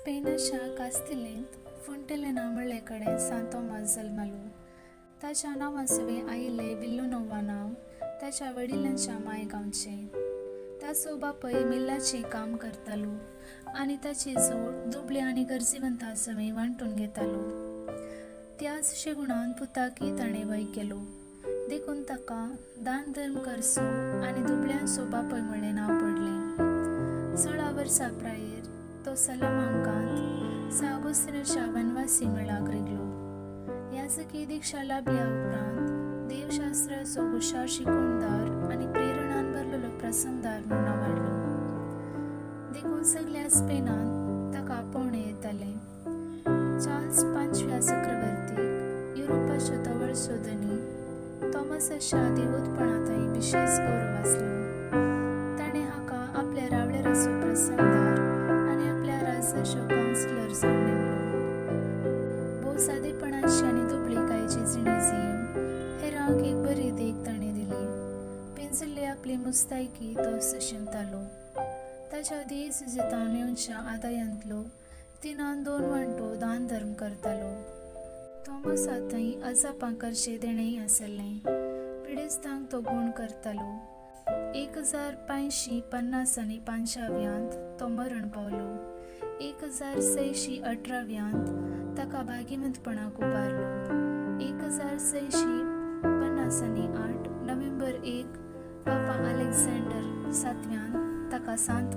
स्पेनाच्या कास्तिलेंत फुंटेलेना म्हणले कडेन सांतोमास जल्मलो. ताच्या नांवासवे आयिल्ले विल्लोनोवा नांव ताच्या वडिलांच्या मायगांवचें. ताचो बापूय मिल्लाचें काम करतालो आनी ताची जोड दुबळे आनी गरजेवंतां सवें वांटून घेतालो. त्याच शेगुणान पुताकी ताणें वय केलो. देखून ताका दान धर्म करचो आनी दुबळ्यांचो बापूय म्हणलें नांव पडलें. 16 वर्सां प्रायर तो सलामांकांत सागोस्तिनाच्या वनवासी मेळाक रिगलो. याजकी दिक्षा लाभल्या उपरांत देवशास्त्राचो हुशार शिकवणदार आनी प्रेरणान भरलेलो प्रसंगदार म्हूण नांवाडलो. देखून सगळ्या स्पेनांत ताका आपोवणें येतालें. चार्ल्स पांचव्या चक्रवर्तीक युरोपाच्यो तवळचो धनी थॉमसाच्या देवूतपणा थंय विशेष गौरव आसलो. ताणें हाका आपल्या रावळेराचो प्रसंगदार आनी आपल्या राज्याचो कावन्सिलर जावन नेमलो. भोव सादेपणाची आनी दुबळेकायेची जिणे जियेवन हेरांक एक बरी देख ताणें दिली. पिंजिल्ली आपली मुस्तायकी तो शिंवतालो. ताच्या देश जितावण्यांच्या आदायांतलो तिनान 2 वांटो दान धर्म करतालो. थॉमसा थंय अजापांकरचें देणेंय आसलें. पिडेस्तांक तो गूण करतालो. 1550 तो मरण पावलो. 1618 ताका भागिवंतपणाक उबारलो. 1658 नोव्हेंबर 1 पापा अलेक्झांडर 7 ताका सांत